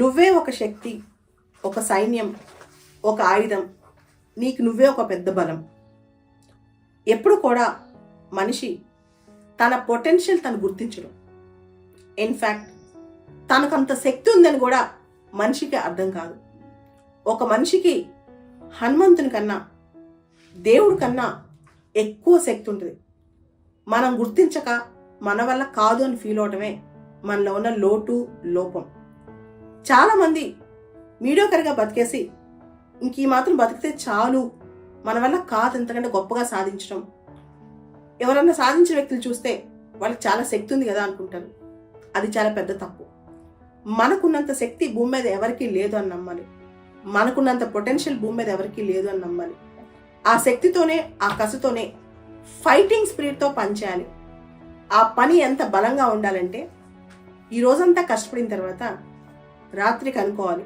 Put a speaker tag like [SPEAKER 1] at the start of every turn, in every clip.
[SPEAKER 1] నువ్వే ఒక శక్తి, ఒక సైన్యం, ఒక ఆయుధం. నీకు నువ్వే ఒక పెద్ద బలం. ఎప్పుడు కూడా మనిషి తన పొటెన్షియల్ తను గుర్తించడం. ఇన్ఫ్యాక్ట్ తనకంత శక్తి ఉందని కూడా మనిషికి అర్థం కాదు. ఒక మనిషికి హనుమంతుని కన్నా, దేవుడి కన్నా ఎక్కువ శక్తి ఉంటుంది. మనం గుర్తించక మన వల్ల కాదు అని ఫీల్ అవటమే మనలో ఉన్న లోటు, లోపం. చాలామంది మీడియోకర్గా బతికేసి ఇంక ఈ మాత్రం బతికితే చాలు, మన వల్ల కాదు ఎంతకంటే గొప్పగా సాధించడం. ఎవరన్నా సాధించిన వ్యక్తులు చూస్తే వాళ్ళకి చాలా శక్తి ఉంది కదా అనుకుంటారు. అది చాలా పెద్ద తప్పు. మనకున్నంత శక్తి భూమి మీద ఎవరికీ లేదు అని నమ్మాలి. మనకున్నంత పొటెన్షియల్ భూమి మీద ఎవరికీ లేదు అని నమ్మాలి. ఆ శక్తితోనే, ఆ కసితోనే, ఫైటింగ్ స్పిరిట్తో పనిచేయాలి. ఆ పని ఎంత బలంగా ఉండాలంటే ఈ రోజంతా కష్టపడిన తర్వాత రాత్రికి అనుకోవాలి,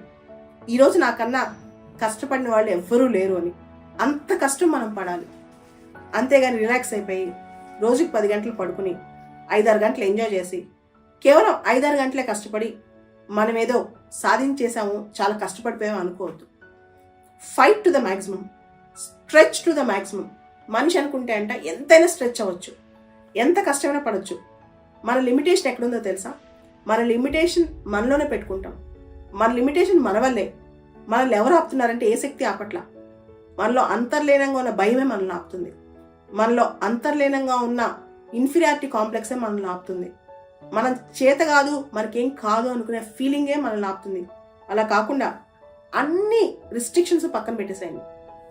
[SPEAKER 1] ఈరోజు నాకన్నా కష్టపడిన వాళ్ళు ఎవ్వరూ లేరు అని. అంత కష్టం మనం పడాలి. అంతేగాని రిలాక్స్ అయిపోయి రోజుకి 10 గంటలు పడుకుని 5-6 గంటలు ఎంజాయ్ చేసి కేవలం 5-6 గంటలే కష్టపడి మనం ఏదో సాధించేసాము, చాలా కష్టపడిపోయాము అనుకోవద్దు. Fight to the maximum, stretch to the maximum. మనిషి అనుకుంటే అంట ఎంతైనా స్ట్రెచ్ అవ్వచ్చు, ఎంత కష్టమైనా పడవచ్చు. మన లిమిటేషన్ ఎక్కడుందో తెలుసా? మన లిమిటేషన్ మనలోనే పెట్టుకుంటాం. మన లిమిటేషన్ మన వల్లే. మనల్ని ఎవరు ఆపుతున్నారంటే ఏ శక్తి ఆపట్ల. మనలో అంతర్లీనంగా ఉన్న భయమే మనల్ని ఆపుతుంది. మనలో అంతర్లీనంగా ఉన్న ఇన్ఫీరియారిటీ కాంప్లెక్సే మనల్ని ఆపుతుంది. మనం చేత కాదు, మనకేం కాదు అనుకునే ఫీలింగే మనల్ని ఆపుతుంది. అలా కాకుండా అన్ని రిస్ట్రిక్షన్స్ పక్కన పెట్టేసేయండి,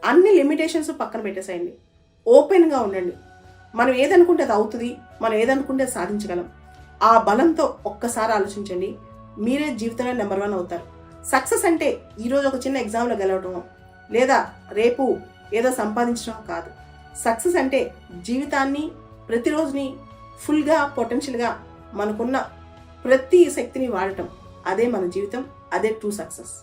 [SPEAKER 1] అన్ని లిమిటేషన్స్ పక్కన పెట్టేసేయండి. ఓపెన్గా ఉండండి. మనం ఏదనుకుంటే అది అవుతుంది, మనం ఏదనుకుంటే అది సాధించగలం. ఆ బలంతో ఒక్కసారి ఆలోచించండి, మీరే జీవితంలో నెంబర్ 1 అవుతారు. సక్సెస్ అంటే ఈరోజు ఒక చిన్న ఎగ్జామ్లో గెలవటం, లేదా రేపు ఏదో సంపాదించడం కాదు. సక్సెస్ అంటే జీవితాన్ని, ప్రతిరోజుని ఫుల్గా, పొటెన్షియల్గా మనకున్న ప్రతి శక్తిని వాడటం. అదే మన జీవితం, అదే ట్రూ సక్సెస్.